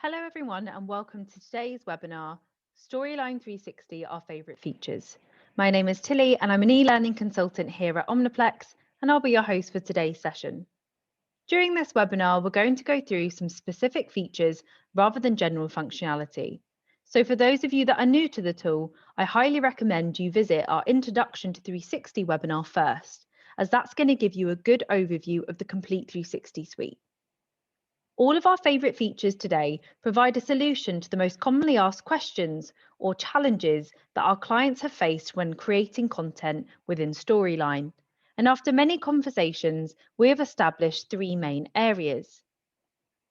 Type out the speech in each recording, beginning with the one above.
Hello everyone and welcome to today's webinar, Storyline 360, Our Favourite Features. My name is Tilly and I'm an e-learning consultant here at Omniplex and I'll be your host for today's session. During this webinar, we're going to go through some specific features rather than general functionality. So for those of you that are new to the tool, I highly recommend you visit our Introduction to 360 webinar first, as that's going to give you a good overview of the complete 360 suite. All of our favourite features today provide a solution to the most commonly asked questions or challenges that our clients have faced when creating content within Storyline. And after many conversations, we have established three main areas.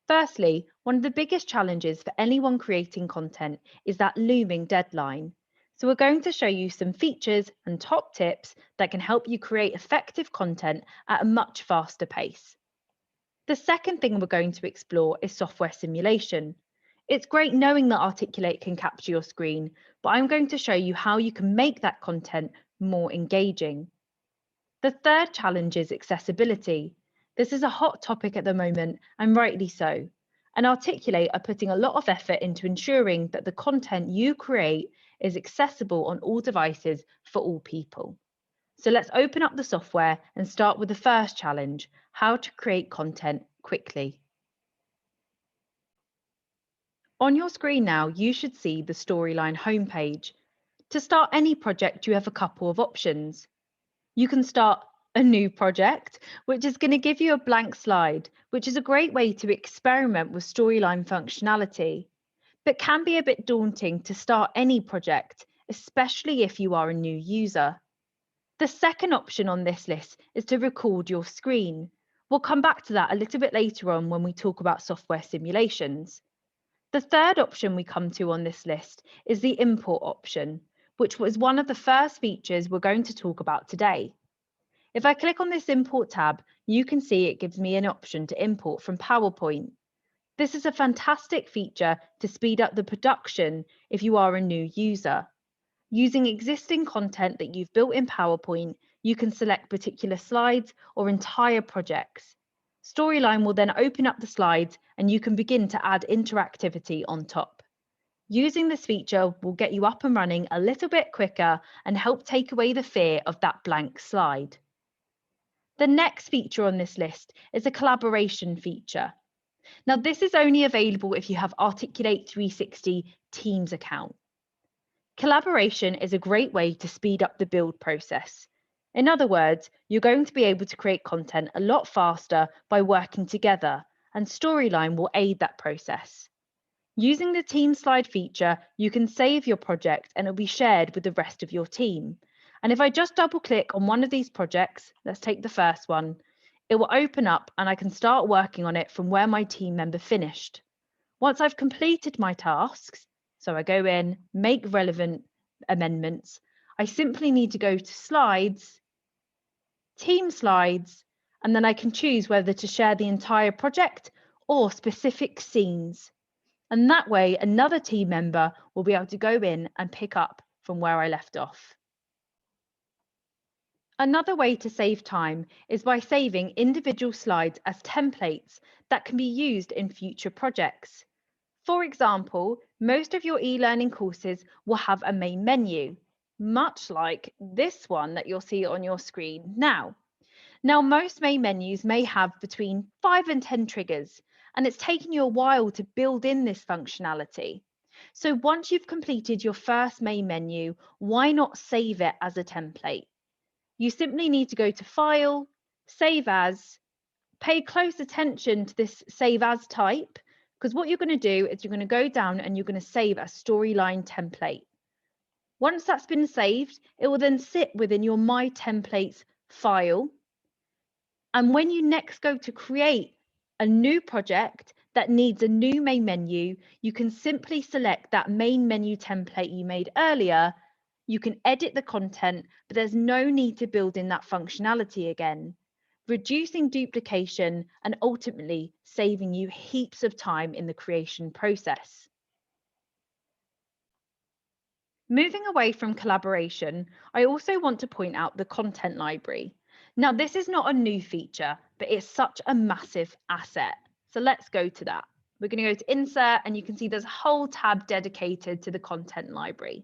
Firstly, one of the biggest challenges for anyone creating content is that looming deadline. So we're going to show you some features and top tips that can help you create effective content at a much faster pace. The second thing we're going to explore is software simulation. It's great knowing that Articulate can capture your screen, but I'm going to show you how you can make that content more engaging. The third challenge is accessibility. This is a hot topic at the moment, and rightly so. And Articulate are putting a lot of effort into ensuring that the content you create is accessible on all devices for all people. So let's open up the software and start with the first challenge, how to create content quickly. On your screen now, you should see the Storyline homepage. To start any project, you have a couple of options. You can start a new project, which is going to give you a blank slide, which is a great way to experiment with Storyline functionality, but can be a bit daunting to start any project, especially if you are a new user. The second option on this list is to record your screen. We'll come back to that a little bit later on when we talk about software simulations. The third option we come to on this list is the import option, which was one of the first features we're going to talk about today. If I click on this import tab, you can see it gives me an option to import from PowerPoint. This is a fantastic feature to speed up the production if you are a new user. Using existing content that you've built in PowerPoint, you can select particular slides or entire projects. Storyline will then open up the slides and you can begin to add interactivity on top. Using this feature will get you up and running a little bit quicker and help take away the fear of that blank slide. The next feature on this list is a collaboration feature. Now, this is only available if you have Articulate 360 Teams account. Collaboration is a great way to speed up the build process. In other words, you're going to be able to create content a lot faster by working together, and Storyline will aid that process. Using the team slide feature, you can save your project and it'll be shared with the rest of your team. And if I just double click on one of these projects, let's take the first one, it will open up and I can start working on it from where my team member finished. Once I've completed my tasks, so I go in, make relevant amendments, I simply need to go to slides, team slides, and then I can choose whether to share the entire project or specific scenes. And that way, another team member will be able to go in and pick up from where I left off. Another way to save time is by saving individual slides as templates that can be used in future projects. For example, most of your e-learning courses will have a main menu, much like this one that you'll see on your screen now. Now, most main menus may have between 5 and 10 triggers, and it's taken you a while to build in this functionality. So once you've completed your first main menu, why not save it as a template? You simply need to go to File, Save As, pay close attention to this Save As type, because what you're going to do is you're going to go down and you're going to save a Storyline template. Once that's been saved, it will then sit within your My Templates file. And when you next go to create a new project that needs a new main menu, you can simply select that main menu template you made earlier. You can edit the content, but there's no need to build in that functionality again, reducing duplication and ultimately saving you heaps of time in the creation process. Moving away from collaboration, I also want to point out the content library. Now, this is not a new feature, but it's such a massive asset. So let's go to that. We're going to go to Insert, and you can see there's a whole tab dedicated to the content library.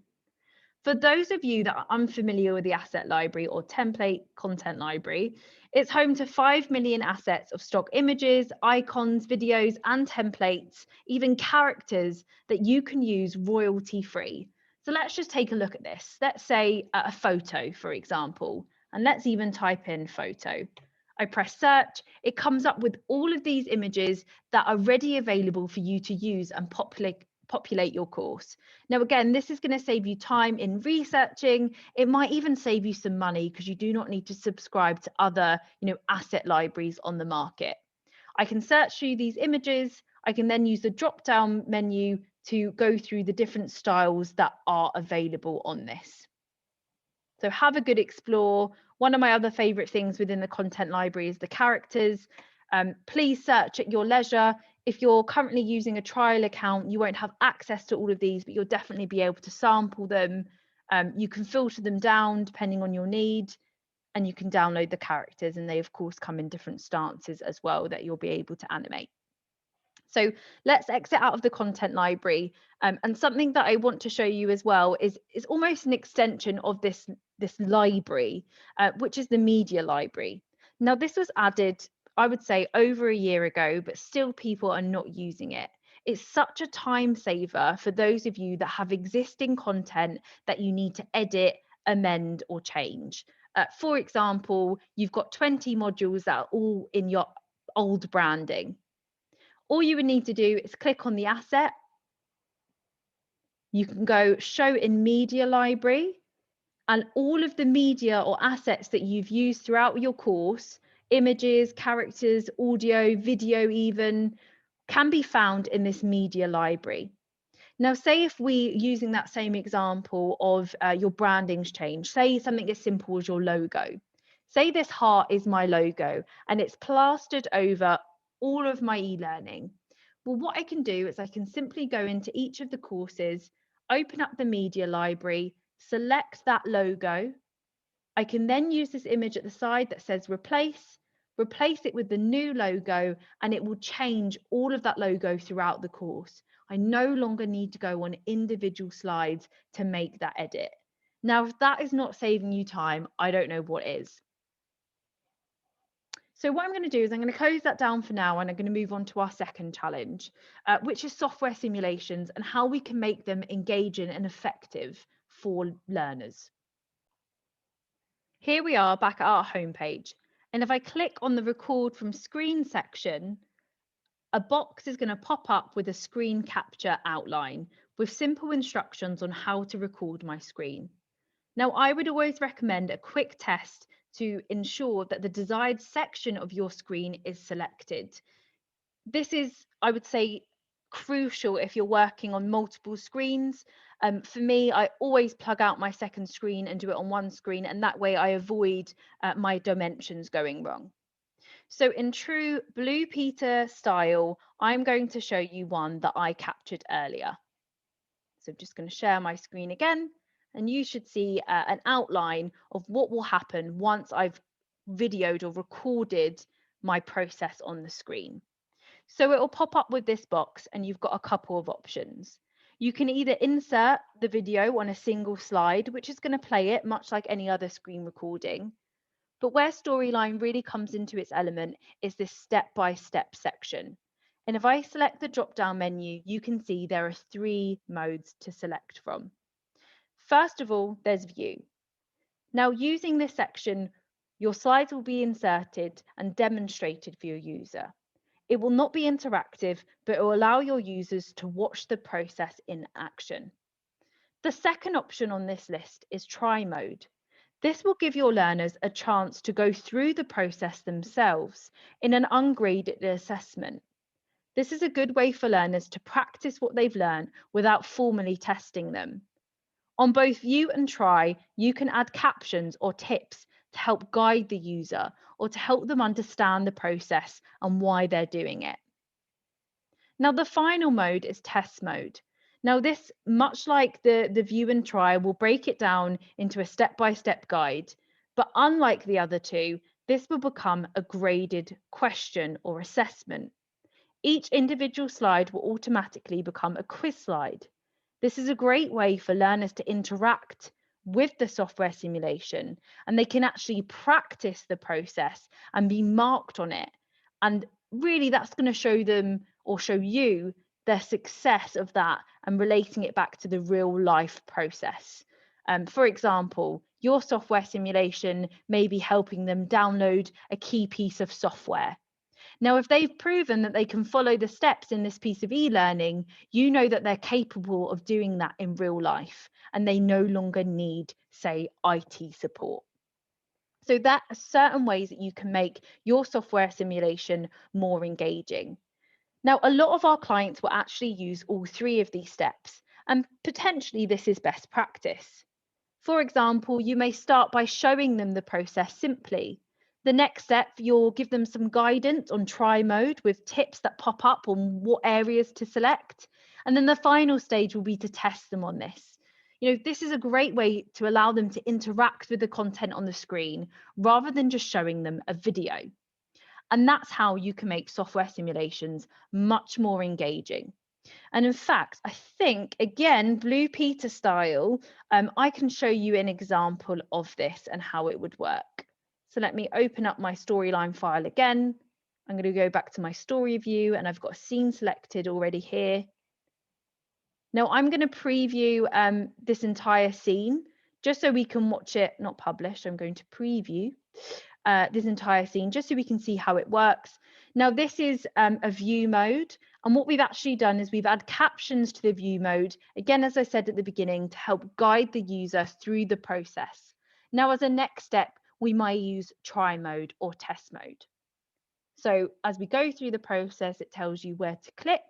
For those of you that are unfamiliar with the asset library or template content library, it's home to 5 million assets of stock images, icons, videos, and templates, even characters that you can use royalty free. So let's just take a look at this. Let's say a photo, for example, and let's even type in photo. I press search, it comes up with all of these images that are ready available for you to use and populate your course. Now, again, this is going to save you time in researching. It might even save you some money because you do not need to subscribe to other, asset libraries on the market. I can search through these images. I can then use the drop-down menu to go through the different styles that are available on this. So have a good explore. One of my other favorite things within the content library is the characters. Please search at your leisure. If you're currently using a trial account, you won't have access to all of these, but you'll definitely be able to sample them. You can filter them down depending on your need, and you can download the characters, and they of course come in different stances as well that you'll be able to animate. So let's exit out of the content library. And something that I want to show you as well is almost an extension of this library, which is the media library. Now, this was added, I would say, over a year ago, but still people are not using it. It's such a time saver for those of you that have existing content that you need to edit, amend, or change. For example, you've got 20 modules that are all in your old branding. All you would need to do is click on the asset. You can go show in media library, and all of the media or assets that you've used throughout your course, images, characters, audio, video even, can be found in this media library. Now, say if we using that same example of your branding's change, say something as simple as your logo. Say this heart is my logo and it's plastered over all of my e-learning. Well, what I can do is I can simply go into each of the courses, open up the media library, select that logo. I can then use this image at the side that says replace it with the new logo, and it will change all of that logo throughout the course. I no longer need to go on individual slides to make that edit. Now, if that is not saving you time, I don't know what is. So what I'm going to do is I'm going to close that down for now, and I'm going to move on to our second challenge, which is software simulations and how we can make them engaging and effective for learners. Here we are back at our homepage. And if I click on the record from screen section, a box is going to pop up with a screen capture outline with simple instructions on how to record my screen. Now, I would always recommend a quick test to ensure that the desired section of your screen is selected. This is, I would say, crucial if you're working on multiple screens. For me, I always plug out my second screen and do it on one screen, and that way I avoid my dimensions going wrong. So in true Blue Peter style, I'm going to show you one that I captured earlier. So I'm just going to share my screen again, and you should see an outline of what will happen once I've videoed or recorded my process on the screen. So it will pop up with this box, and you've got a couple of options. You can either insert the video on a single slide, which is going to play it much like any other screen recording. But where Storyline really comes into its element is this step-by-step section. And if I select the drop-down menu, you can see there are 3 modes to select from. First of all, there's View. Now, using this section, your slides will be inserted and demonstrated for your user. It will not be interactive, but it will allow your users to watch the process in action. The second option on this list is Try Mode. This will give your learners a chance to go through the process themselves in an ungraded assessment. This is a good way for learners to practice what they've learned without formally testing them. On both View and Try, you can add captions or tips to help guide the user or to help them understand the process and why they're doing it. Now, the final mode is Test Mode. Now, this, much like the View and Try, will break it down into a step-by-step guide. But unlike the other two, this will become a graded question or assessment. Each individual slide will automatically become a quiz slide. This is a great way for learners to interact with the software simulation, and they can actually practice the process and be marked on it. And really, that's going to show them or show you their success of that and relating it back to the real life process. For example, your software simulation may be helping them download a key piece of software. Now, if they've proven that they can follow the steps in this piece of e-learning, you know that they're capable of doing that in real life and they no longer need, say, IT support. So that are certain ways that you can make your software simulation more engaging. Now, a lot of our clients will actually use all three of these steps, and potentially this is best practice. For example, you may start by showing them the process simply. The next step, you'll give them some guidance on try mode with tips that pop up on what areas to select. And then the final stage will be to test them on this. This is a great way to allow them to interact with the content on the screen rather than just showing them a video. And that's how you can make software simulations much more engaging. And in fact, I think, again, Blue Peter style, I can show you an example of this and how it would work. So let me open up my storyline file again. I'm going to go back to my story view and I've got a scene selected already here. Now I'm going to preview this entire scene just so we can watch it, not publish. I'm going to preview this entire scene just so we can see how it works. Now this is a view mode, and what we've actually done is we've added captions to the view mode, again, as I said at the beginning, to help guide the user through the process. Now as a next step, we might use try mode or test mode. So as we go through the process, it tells you where to click.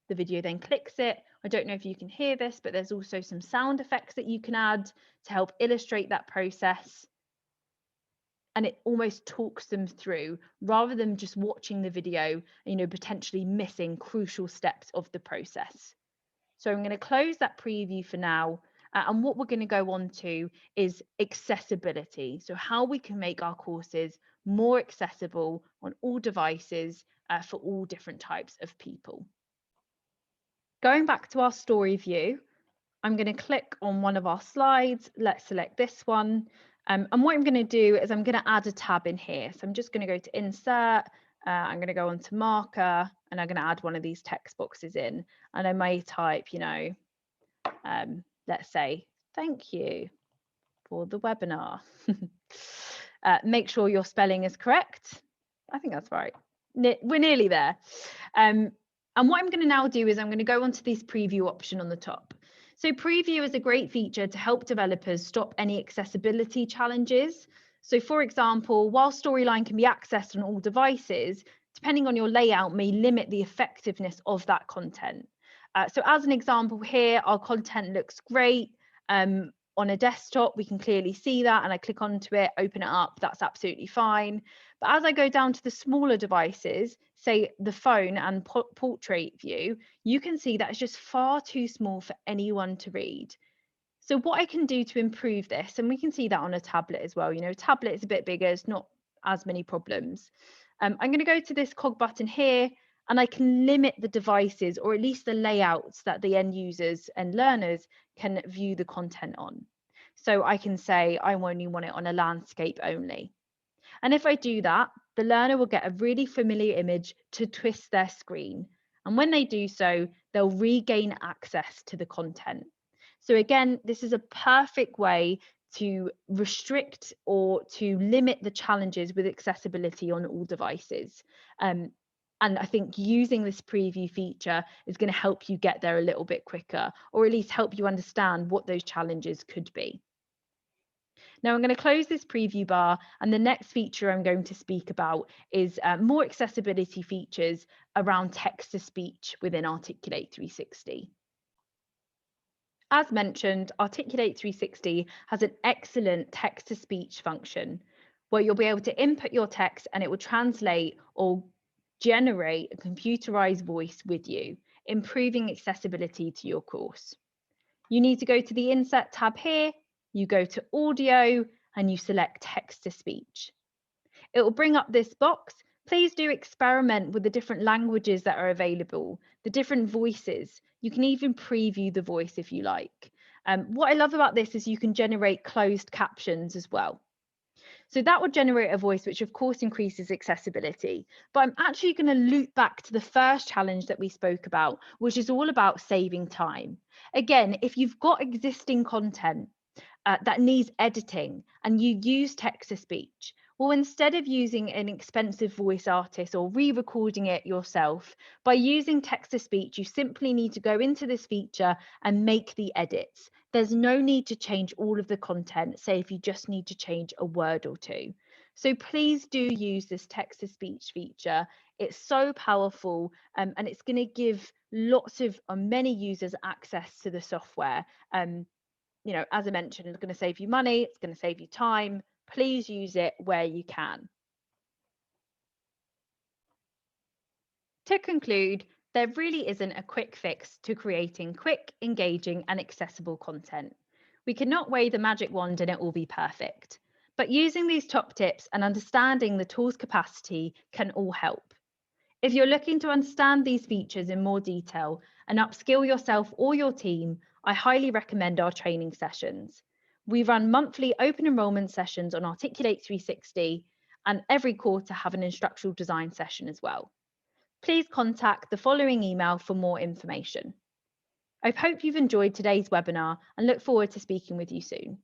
The video then clicks it. I don't know if you can hear this, but there's also some sound effects that you can add to help illustrate that process. And it almost talks them through rather than just watching the video, potentially missing crucial steps of the process. So I'm going to close that preview for now. And what we're going to go on to is accessibility. So how we can make our courses more accessible on all devices for all different types of people. Going back to our story view, I'm going to click on one of our slides. Let's select this one. And what I'm going to do is I'm going to add a tab in here. So I'm just going to go to insert. I'm going to go on to marker and I'm going to add one of these text boxes in. And I may type, let's say, thank you for the webinar. Make sure your spelling is correct. I think that's right. We're nearly there. And what I'm going to now do is I'm going to go onto this preview option on the top. So preview is a great feature to help developers stop any accessibility challenges. So for example, while Storyline can be accessed on all devices, depending on your layout may limit the effectiveness of that content. So as an example here, our content looks great. On a desktop, we can clearly see that, and I click onto it, open it up, that's absolutely fine. But as I go down to the smaller devices, say the phone and portrait view, you can see that it's just far too small for anyone to read. So what I can do to improve this, and we can see that on a tablet as well, tablet is a bit bigger, it's not as many problems. I'm going to go to this cog button here, and I can limit the devices, or at least the layouts that the end users and learners can view the content on. So I can say I only want it on a landscape only. And if I do that, the learner will get a really familiar image to twist their screen. And when they do so, they'll regain access to the content. So again, this is a perfect way to restrict or to limit the challenges with accessibility on all devices. And I think using this preview feature is going to help you get there a little bit quicker, or at least help you understand what those challenges could be. Now I'm going to close this preview bar, and the next feature I'm going to speak about is more accessibility features around text-to-speech within Articulate 360. As mentioned, Articulate 360 has an excellent text-to-speech function where you'll be able to input your text and it will translate or generate a computerized voice with you, improving accessibility to your course. You need to go to the Insert tab here, you go to Audio, and you select Text to Speech. It will bring up this box, Please do experiment with the different languages that are available, the different voices. You can even preview the voice if you like. What I love about this is you can generate closed captions as well. So that would generate a voice, which of course increases accessibility. But I'm actually going to loop back to the first challenge that we spoke about, which is all about saving time. Again, if you've got existing content, that needs editing and you use text to speech, well, instead of using an expensive voice artist or re-recording it yourself, by using text to speech, you simply need to go into this feature and make the edits. There's no need to change all of the content, say if you just need to change a word or two. So please do use this text to speech feature. It's so powerful, and it's going to give lots of many users access to the software. As I mentioned, it's going to save you money, it's going to save you time. Please use it where you can. To conclude, there really isn't a quick fix to creating quick, engaging, and accessible content. We cannot wave the magic wand and it will be perfect. But using these top tips and understanding the tool's capacity can all help. If you're looking to understand these features in more detail and upskill yourself or your team, I highly recommend our training sessions. We run monthly open enrollment sessions on Articulate 360 and every quarter have an instructional design session as well. Please contact the following email for more information. I hope you've enjoyed today's webinar and look forward to speaking with you soon.